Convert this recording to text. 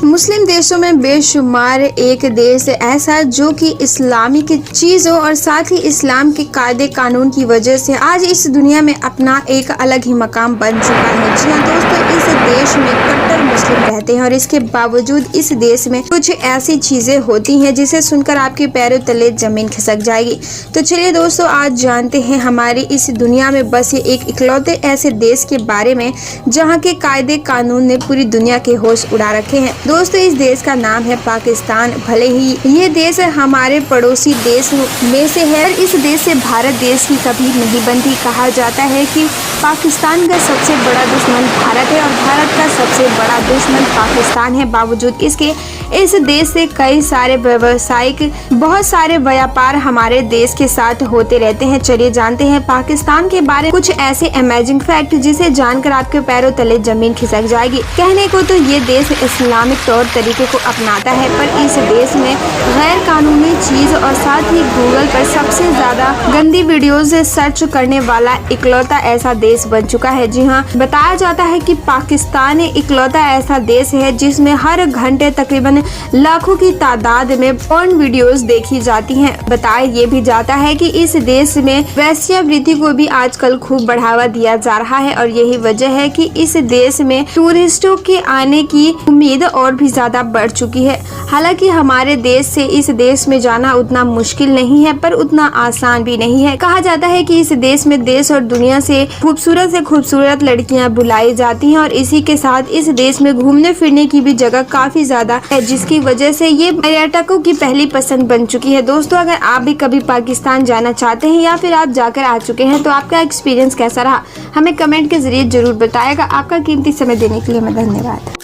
मुस्लिम देशों में बेशुमार एक देश ऐसा जो कि इस्लामिक चीज़ों और साथ ही इस्लाम के कायदे कानून की वजह से आज इस दुनिया में अपना एक अलग ही मकाम बन चुका है। जी हाँ दोस्तों, इस देश में कट्टर मुस्लिम रहते हैं और इसके बावजूद इस देश में कुछ ऐसी चीज़ें होती हैं जिसे सुनकर आपके पैरों तले जमीन खिसक जाएगी। तो चलिए दोस्तों, आज जानते हैं हमारी इस दुनिया में बसे एक इकलौते ऐसे देश के बारे में जहाँ के कायदे कानून ने पूरी दुनिया के होश उड़ा रखे हैं। दोस्तों, इस देश का नाम है पाकिस्तान। भले ही ये देश हमारे पड़ोसी देश में से है, पर इस देश से भारत देश की कभी नहीं बनती। कहा जाता है कि पाकिस्तान का सबसे बड़ा दुश्मन भारत है और भारत का सबसे बड़ा दुश्मन पाकिस्तान है। बावजूद इसके इस देश से कई सारे बहुत सारे व्यापार हमारे देश के साथ होते रहते हैं। चलिए जानते हैं पाकिस्तान के बारे में कुछ ऐसे अमेजिंग फैक्ट जिसे जानकर आपके पैरों तले जमीन खिसक जाएगी। कहने को तो ये देश इस्लामिक तौर तरीके को अपनाता है, पर इस देश में गैर कानूनी चीज और साथ ही गूगल पर सबसे ज्यादा गंदी वीडियोस सर्च करने वाला इकलौता ऐसा देश बन चुका है। जी हाँ, बताया जाता है कि पाकिस्तान इकलौता ऐसा देश है जिसमें हर घंटे तकरीबन लाखों की तादाद में पॉर्न वीडियोस देखी जाती हैं। बताया ये भी जाता है कि इस देश में वेश्यावृत्ति को भी आजकल खूब बढ़ावा दिया जा रहा है और यही वजह है कि इस देश में टूरिस्टों के आने की उम्मीद और भी ज्यादा बढ़ चुकी है। हालांकि हमारे देश से इस देश में जाना उतना मुश्किल नहीं है, पर उतना आसान भी नहीं है। कहा जाता है कि इस देश में देश और दुनिया से खूबसूरत लड़कियां बुलाई जाती हैं और इसी के साथ इस देश में घूमने फिरने की भी जगह काफी ज्यादा है, जिसकी वजह से ये पर्यटकों की पहली पसंद बन चुकी है। दोस्तों, अगर आप भी कभी पाकिस्तान जाना चाहते हैं या फिर आप जाकर आ चुके हैं तो आपका एक्सपीरियंस कैसा रहा, हमें कमेंट के जरिए जरूर बताएगा। आपका कीमती समय देने के लिए मैं धन्यवाद।